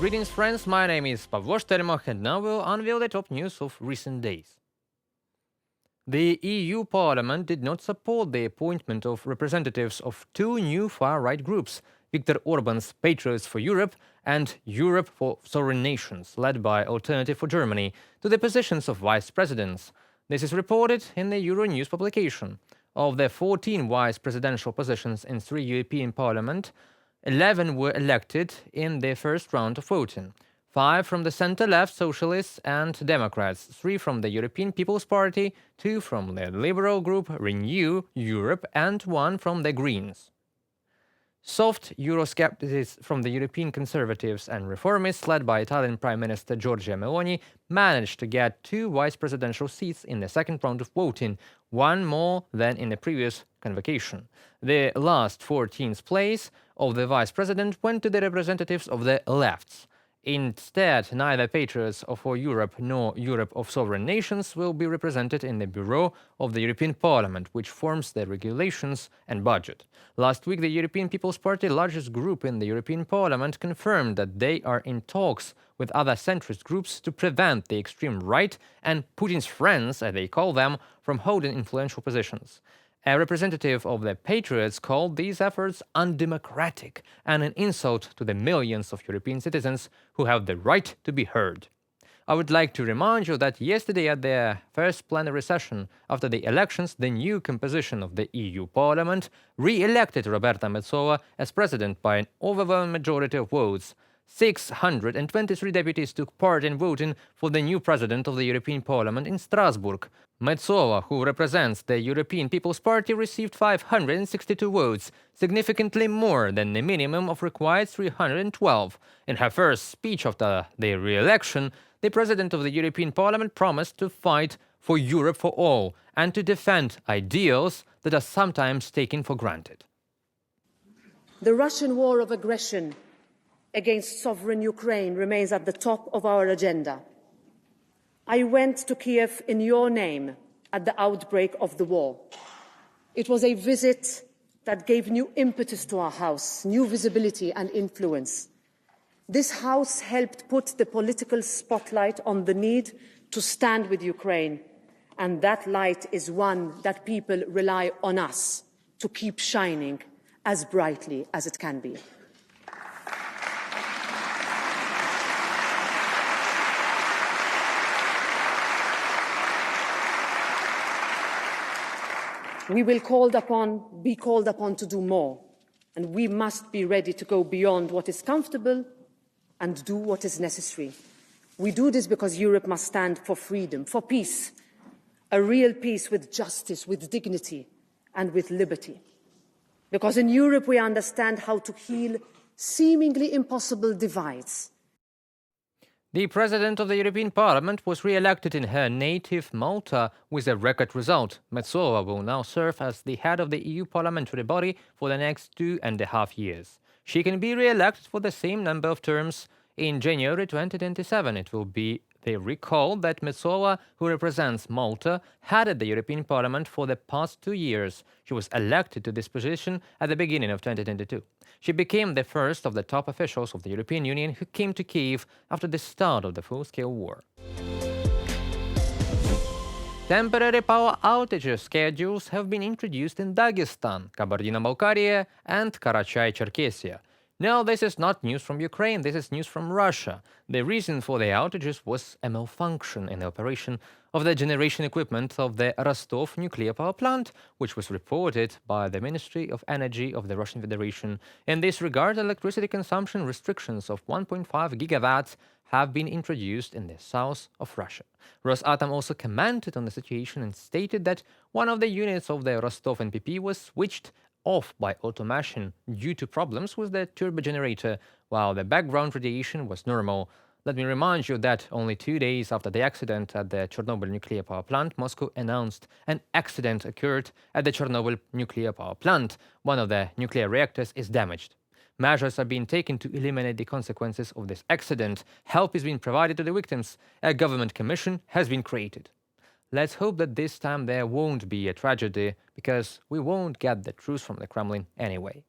Greetings, friends. My name is Pavlo Shtermach, and now we'll unveil the top news of recent days. The EU Parliament did not support the appointment of representatives of two new far-right groups, Viktor Orbán's Patriots for Europe and Europe for Sovereign Nations, led by Alternative for Germany, to the positions of vice presidents. This is reported in the Euronews publication. Of the 14 vice presidential positions in 3 European Parliament, 11 were elected in the first round of voting. 5 from the center-left Socialists and Democrats, 3 from the European People's Party, 2 from the Liberal group Renew Europe, and 1 from the Greens. Soft Eurosceptics from the European Conservatives and Reformists, led by Italian Prime Minister Giorgia Meloni, managed to get 2 vice presidential seats in the second round of voting, 1 more than in the previous convocation. The last 14th place of the vice president went to the representatives of the lefts. Instead, neither Patriots for Europe nor Europe of Sovereign Nations will be represented in the Bureau of the European Parliament, which forms the regulations and budget. Last week, the European People's Party, largest group in the European Parliament, confirmed that they are in talks with other centrist groups to prevent the extreme right and Putin's friends, as they call them, from holding influential positions. A representative of the Patriots called these efforts undemocratic and an insult to the millions of European citizens who have the right to be heard. I would like to remind you that yesterday at the first plenary session after the elections, the new composition of the EU Parliament re-elected Roberta Metsola as president by an overwhelming majority of votes. 623 deputies took part in voting for the new president of the European Parliament in Strasbourg. Metsola, who represents the European People's Party, received 562 votes, significantly more than the minimum of required 312. In her first speech after the re-election, the president of the European Parliament promised to fight for Europe for all and to defend ideals that are sometimes taken for granted. The Russian war of aggression against sovereign Ukraine remains at the top of our agenda. I went to Kiev in your name at the outbreak of the war. It was a visit that gave new impetus to our House, new visibility and influence. This House helped put the political spotlight on the need to stand with Ukraine, and that light is one that people rely on us to keep shining as brightly as it can be. We will be called upon to do more, and we must be ready to go beyond what is comfortable and do what is necessary. We do this because Europe must stand for freedom, for peace, a real peace with justice, with dignity, and with liberty. Because in Europe we understand how to heal seemingly impossible divides. The President of the European Parliament was re-elected in her native Malta with a record result. Metsola will now serve as the head of the EU parliamentary body for the next 2.5 years. She can be re-elected for the same number of terms in January 2027. It will be the recall that Metsola, who represents Malta, headed the European Parliament for the past 2 years. She was elected to this position at the beginning of 2022. She became the first of the top officials of the European Union who came to Kyiv after the start of the full-scale war. Temporary power outages schedules have been introduced in Dagestan, Kabardino-Balkaria, and Karachay-Cherkessia. No, this is not news from Ukraine, this is news from Russia. The reason for the outages was a malfunction in the operation of the generation equipment of the Rostov Nuclear Power Plant, which was reported by the Ministry of Energy of the Russian Federation. In this regard, electricity consumption restrictions of 1.5 gigawatts have been introduced in the south of Russia. Rosatom also commented on the situation and stated that one of the units of the Rostov NPP was switched off by automation due to problems with the turbo generator, while the background radiation was normal. Let me remind you that only 2 days after the accident at the Chernobyl nuclear power plant, Moscow announced an accident occurred at the Chernobyl nuclear power plant. One of the nuclear reactors is damaged. Measures are being taken to eliminate the consequences of this accident. Help is being provided to the victims. A government commission has been created. Let's hope that this time there won't be a tragedy, because we won't get the truth from the Kremlin anyway.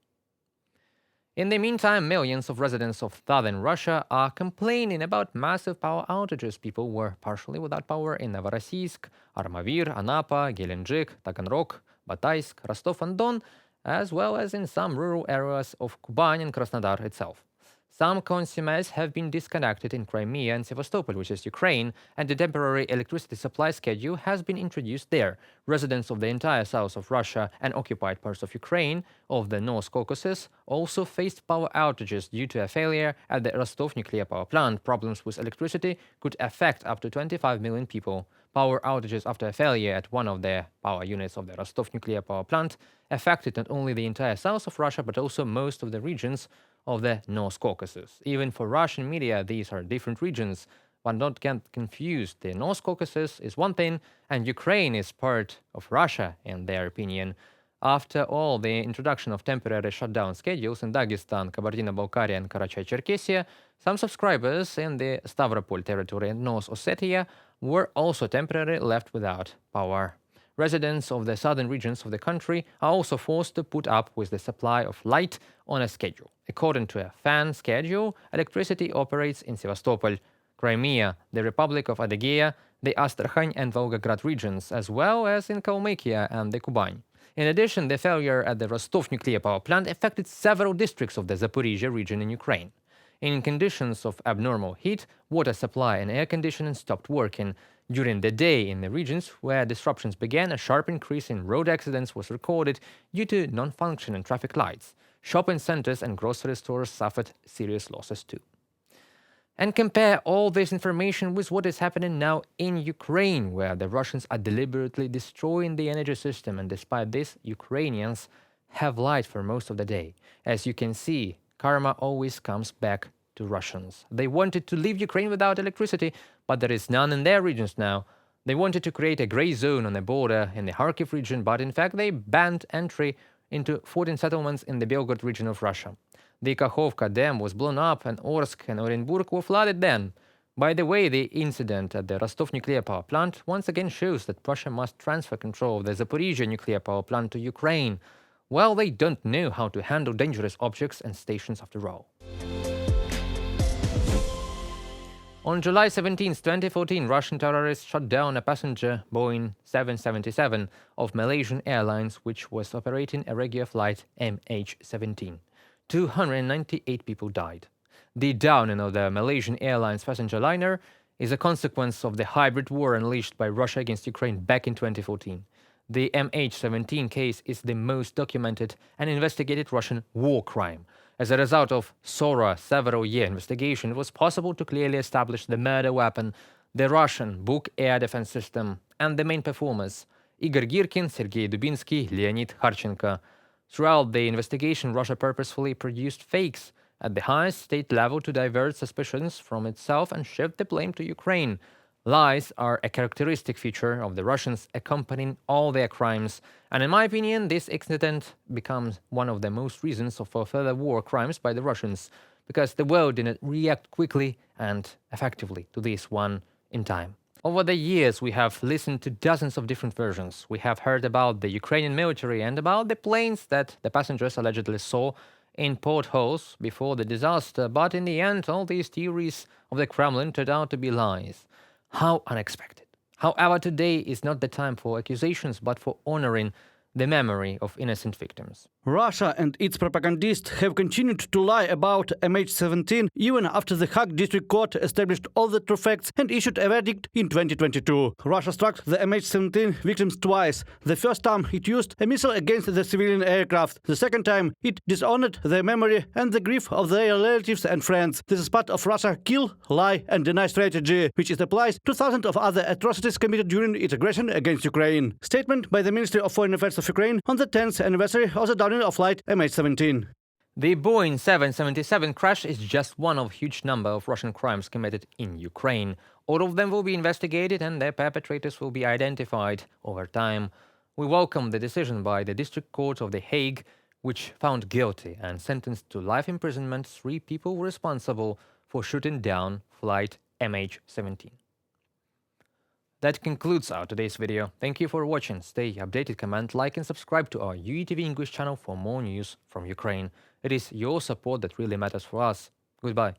In the meantime, millions of residents of southern Russia are complaining about massive power outages. People were partially without power in Novorossiysk, Armavir, Anapa, Gelendzhik, Taganrog, Bataysk, Rostov-on-Don, as well as in some rural areas of Kuban and Krasnodar itself. Some consumers have been disconnected in Crimea and Sevastopol, which is Ukraine, and a temporary electricity supply schedule has been introduced there. Residents of the entire south of Russia and occupied parts of Ukraine, of the North Caucasus, also faced power outages due to a failure at the Rostov Nuclear Power Plant. Problems with electricity could affect up to 25 million people. Power outages after a failure at one of the power units of the Rostov Nuclear Power Plant affected not only the entire south of Russia, but also most of the regions of the North Caucasus. Even for Russian media, these are different regions. One don't get confused. The North Caucasus is one thing, and Ukraine is part of Russia, in their opinion. After all, the introduction of temporary shutdown schedules in Dagestan, Kabardino-Balkaria, and Karachay-Cherkessia, some subscribers in the Stavropol territory and North Ossetia were also temporarily left without power. Residents of the southern regions of the country are also forced to put up with the supply of light on a schedule. According to a fan schedule, electricity operates in Sevastopol, Crimea, the Republic of Adygea, the Astrakhan and Volgograd regions, as well as in Kalmykia and the Kuban. In addition, the failure at the Rostov Nuclear Power Plant affected several districts of the Zaporizhia region in Ukraine. In conditions of abnormal heat, water supply and air conditioning stopped working. During the day in the regions where disruptions began, a sharp increase in road accidents was recorded due to non-functioning traffic lights. Shopping centers and grocery stores suffered serious losses too. And compare all this information with what is happening now in Ukraine, where the Russians are deliberately destroying the energy system, and despite this, Ukrainians have light for most of the day. As you can see, karma always comes back to Russians. They wanted to leave Ukraine without electricity, but there is none in their regions now. They wanted to create a gray zone on the border in the Kharkiv region, but in fact they banned entry into 14 settlements in the Belgorod region of Russia. The Kakhovka dam was blown up, and Orsk and Orenburg were flooded then. By the way, the incident at the Rostov Nuclear Power Plant once again shows that Russia must transfer control of the Zaporizhia Nuclear Power Plant to Ukraine. Well, they don't know how to handle dangerous objects and stations after all. On July 17, 2014, Russian terrorists shot down a passenger Boeing 777 of Malaysian Airlines, which was operating a regular flight MH17. 298 people died. The downing of the Malaysian Airlines passenger liner is a consequence of the hybrid war unleashed by Russia against Ukraine back in 2014. The MH17 case is the most documented and investigated Russian war crime. As a result of thorough several-year investigation, it was possible to clearly establish the murder weapon, the Russian Buk air defense system, and the main performers, Igor Girkin, Sergei Dubinsky, Leonid Kharchenko. Throughout the investigation, Russia purposefully produced fakes at the highest state level to divert suspicions from itself and shift the blame to Ukraine. Lies are a characteristic feature of the Russians accompanying all their crimes, and in my opinion, this incident becomes one of the most reasons for further war crimes by the Russians, because the world didn't react quickly and effectively to this one in time. Over the years, we have listened to dozens of different versions. We have heard about the Ukrainian military and about the planes that the passengers allegedly saw in portholes before the disaster, but in the end, all these theories of the Kremlin turned out to be lies. How unexpected. However, today is not the time for accusations, but for honoring the memory of innocent victims. Russia and its propagandists have continued to lie about MH17 even after the Hague District Court established all the true facts and issued a verdict in 2022. Russia struck the MH17 victims twice. The first time it used a missile against the civilian aircraft. The second time it dishonored their memory and the grief of their relatives and friends. This is part of Russia's kill, lie and deny strategy, which it applies to thousands of other atrocities committed during its aggression against Ukraine. Statement by the Ministry of Foreign Affairs of Ukraine on the 10th anniversary of the downing of Flight MH17. The Boeing 777 crash is just one of a huge number of Russian crimes committed in Ukraine. All of them will be investigated and their perpetrators will be identified over time. We welcome the decision by the District Court of The Hague, which found guilty and sentenced to life imprisonment 3 people responsible for shooting down Flight MH17. That concludes our today's video. Thank you for watching. Stay updated, comment, like and subscribe to our UATV English channel for more news from Ukraine. It is your support that really matters for us. Goodbye.